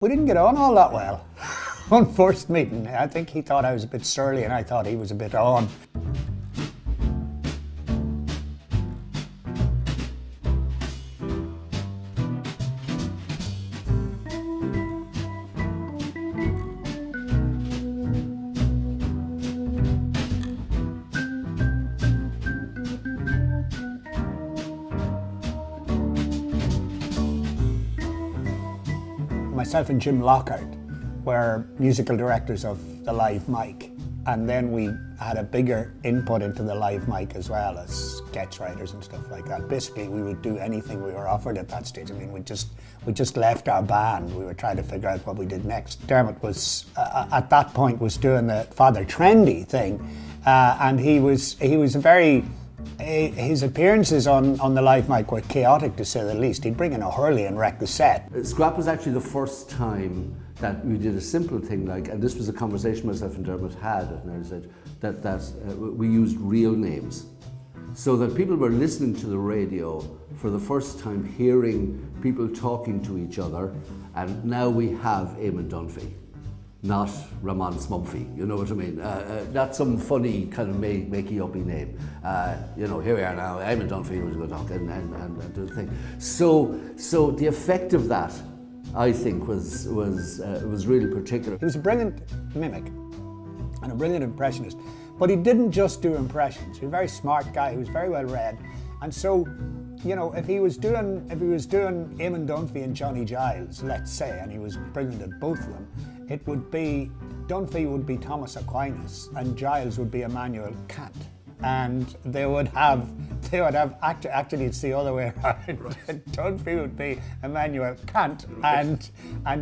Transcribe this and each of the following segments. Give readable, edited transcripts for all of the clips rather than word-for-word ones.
We didn't get on all that well on first meeting. I think he thought I was a bit surly and I thought he was a bit on. Myself and Jim Lockhart were musical directors of the live mic, and then we had a bigger input into the live mic as well as sketch writers and stuff like that. Basically, we would do anything we were offered at that stage. I mean, we just left our band. We were trying to figure out what we did next. Dermot was at that point was doing the Father Trendy thing, and he was very. His appearances on the live mic were chaotic, to say the least. He'd bring in a hurley and wreck the set. Scrap was actually the first time that we did a simple thing like, and this was a conversation myself and Dermot had at an early stage, that we used real names. So that people were listening to the radio for the first time, hearing people talking to each other, and now we have Eamon Dunphy, not Ramon Smumphy, you know what I mean? Not some funny kind of makey-uppy name. Here we are now, Eamon Dunphy was going to talk and do the thing. So the effect of that, I think, was really particular. He was a brilliant mimic and a brilliant impressionist, but he didn't just do impressions. He was a very smart guy, he was very well read, and so, you know, if he was doing Eamon Dunphy and Johnny Giles, let's say, and he was brilliant at both of them, it would be, Dunphy would be Thomas Aquinas and Giles would be Immanuel Kant. And they would have actually it's the other way around. Right. Dunphy would be Immanuel Kant and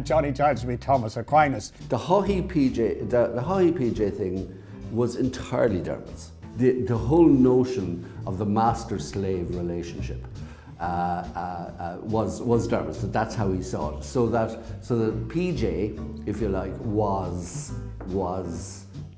Johnny Giles would be Thomas Aquinas. The Haughey PJ thing was entirely Dermot's. The whole notion of the master-slave relationship was Dermot's. That's how he saw it. So that PJ, if you like, was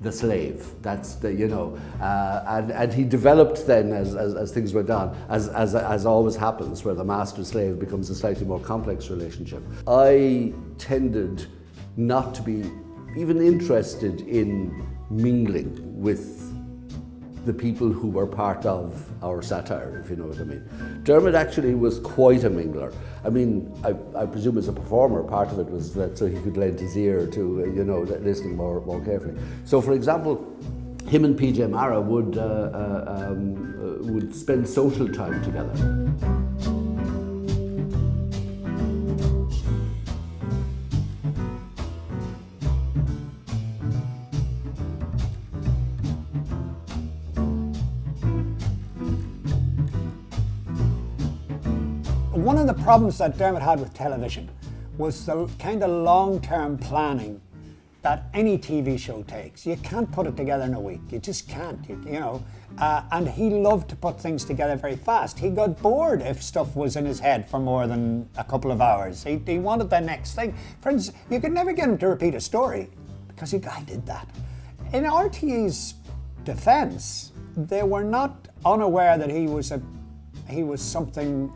the slave. That's the, you know, and he developed then as things went on, as always happens, where the master-slave becomes a slightly more complex relationship. I tended not to be even interested in mingling with the people who were part of our satire, if you know what I mean. Dermot actually was quite a mingler. I mean, I presume as a performer, part of it was that so he could lend his ear to, you know, listening more carefully. So, for example, him and PJ Mara would spend social time together. One of the problems that Dermot had with television was the kind of long-term planning that any TV show takes. You can't put it together in a week. You just can't, you know. And he loved to put things together very fast. He got bored if stuff was in his head for more than a couple of hours. He wanted the next thing. For instance, you could never get him to repeat a story because the guy did that. In RTE's defense, they were not unaware that he was something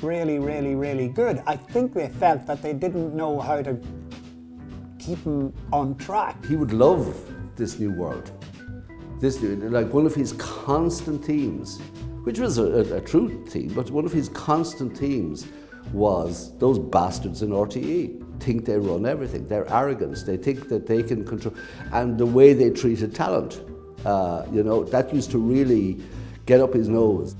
really, really, really good. I think they felt that they didn't know how to keep him on track. He would love this new world. Like one of his constant themes, which was a true theme, but one of his constant themes was those bastards in RTE think they run everything. Their arrogance, they think that they can control, and the way they treated talent, you know, that used to really get up his nose.